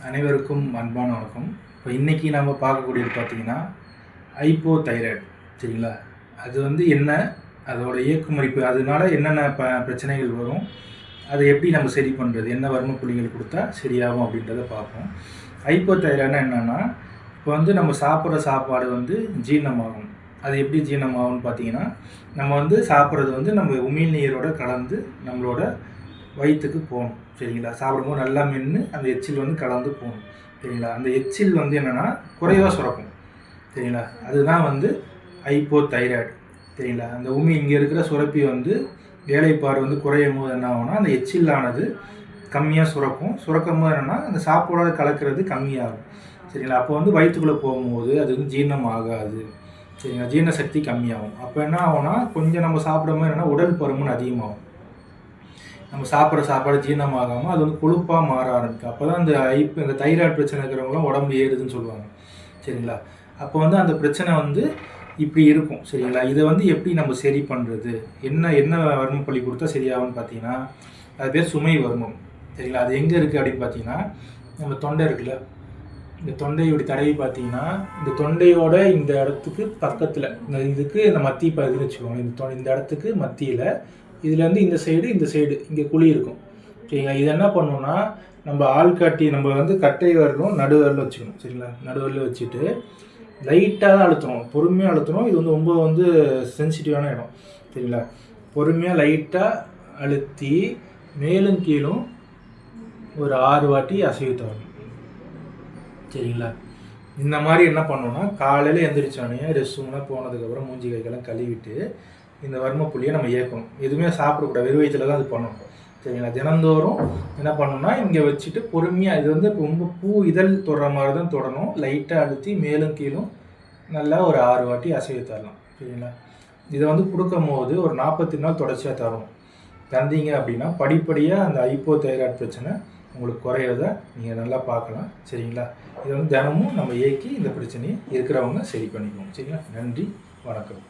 அனைவருக்கும் அன்பான வணக்கம். இப்போ இன்றைக்கி நம்ம பார்க்கக்கூடியது பார்த்திங்கன்னா ஹைப்போதைராய்டு. சரிங்களா? அது என்ன, அதோட இயக்குமறிப்பு, அதனால என்னென்ன பிரச்சனைகள் வரும், அதை எப்படி நம்ம சரி பண்ணுறது, என்ன வர்ம புள்ளிகள் கொடுத்தா சரியாகும் அப்படின்றத பார்ப்போம். ஹைப்போதைராய்டுனா என்னென்னா, இப்போ நம்ம சாப்பிட்ற சாப்பாடு ஜீரணமாகும். அது எப்படி ஜீரணமாகும்னு பார்த்தீங்கன்னா, நம்ம சாப்பிட்றது நம்ம உமிழ்நீரோட கலந்து நம்மளோட வயிற்றுக்கு போகணும். சரிங்களா? சாப்பிடும்போது நல்லா மென்று அந்த எச்சில் கலந்து போகணும். சரிங்களா? அந்த எச்சில் என்னென்னா குறைவாக சுரக்கும். சரிங்களா? அதுதான் ஹைப்போதைராய்டு. சரிங்களா? அந்த இங்கே இருக்கிற சுரப்பி வேலைப்பாடு குறையும் போது என்ன ஆகும்னா, அந்த எச்சிலானது கம்மியாக சுரக்கும். சுரக்கும் போது என்னென்னா, அந்த சாப்பாடோட கலக்கிறது கம்மியாகும். சரிங்களா? அப்போ வயிற்றுக்குள்ளே போகும்போது அது ஜீரணம் ஆகாது. சரிங்களா? ஜீரண சக்தி கம்மியாகும். அப்போ என்ன ஆகும்னா, கொஞ்சம் நம்ம சாப்பிடும்போது என்னென்னா உடல் பருமன் அதிகமாகும். நம்ம சாப்பிட்ற சாப்பாடு ஜீரணமாகாமல் அது கொழுப்பாக மாற ஆரம்பிக்கும். அப்போ தான் இந்த தைராய்டு பிரச்சனை இருக்கிறவங்களாம் உடம்பு ஏறுதுன்னு சொல்லுவாங்க. சரிங்களா? அப்போ அந்த பிரச்சனை இப்படி இருக்கும். சரிங்களா? இதை எப்படி நம்ம சரி பண்ணுறது, என்ன வர்மப்பள்ளி கொடுத்தா சரியாகும்னு பார்த்தீங்கன்னா, அது பேர் சுமை வர்மம். சரிங்களா? அது எங்கே இருக்குது அப்படின்னு பார்த்தீங்கன்னா, நம்ம தொண்டை இருக்குல்ல, இந்த தொண்டையோட தடவி பார்த்தீங்கன்னா, இந்த தொண்டையோட இந்த இடத்துக்கு பக்கத்தில் இந்த மத்திய பகுதின்னு வச்சுக்கோங்க. இந்த இடத்துக்கு மத்தியில் இதில் இந்த சைடு இங்கே குழி இருக்கும். சரிங்களா? இது என்ன பண்ணணும்னா, நம்ம ஆள்காட்டி நம்ம கட்டை வரலும் நடுவரில் வச்சுக்கணும். சரிங்களா? நடுவரில் வச்சுட்டு லைட்டாக தான் அழுத்தணும், பொறுமையாக அழுத்தணும். இது ரொம்ப சென்சிட்டிவான இடம். சரிங்களா? பொறுமையாக லைட்டாக அழுத்தி மேலும் கீழும் ஒரு 6 வாட்டி அசைவு தரணும். சரிங்களா? இந்த மாதிரி என்ன பண்ணணும்னா, காலையில் எந்திரிச்சோடனே ரெஸ்ட் ரூம்லாம் போனதுக்கப்புறம் மூஞ்சி கைக்கெல்லாம் கழுவிட்டு இந்த வர்ம புள்ளியை நம்ம இயக்கணும். எதுவுமே சாப்பிடக்கூடாது, வெறும் வயிற்றில் தான் அது பண்ணணும். சரிங்களா? தினந்தோறும் என்ன பண்ணணும்னா, இங்கே வச்சுட்டு பொறுமையாக, இது ரொம்ப பூ இதழ் தொடுற மாதிரி தான் தொடணும். லைட்டாக அழுத்தி மேலும் கீழும் நல்லா ஒரு 6 வாட்டி அசைவு தரலாம். சரிங்களா? இதை கொடுக்கும் போது ஒரு 48 நாள் தொடர்ச்சியாக தரணும். தந்தீங்க அப்படின்னா படிப்படியாக அந்த ஹைப்போதைராய்டு பிரச்சனை உங்களுக்கு குறையிறத நீங்கள் நல்லா பார்க்கலாம். சரிங்களா? இதை தினமும் நம்ம இயக்கி இந்த பிரச்சனையை இருக்கிறவங்க சரி பண்ணிக்குவோம். சரிங்களா? நன்றி, வணக்கம்.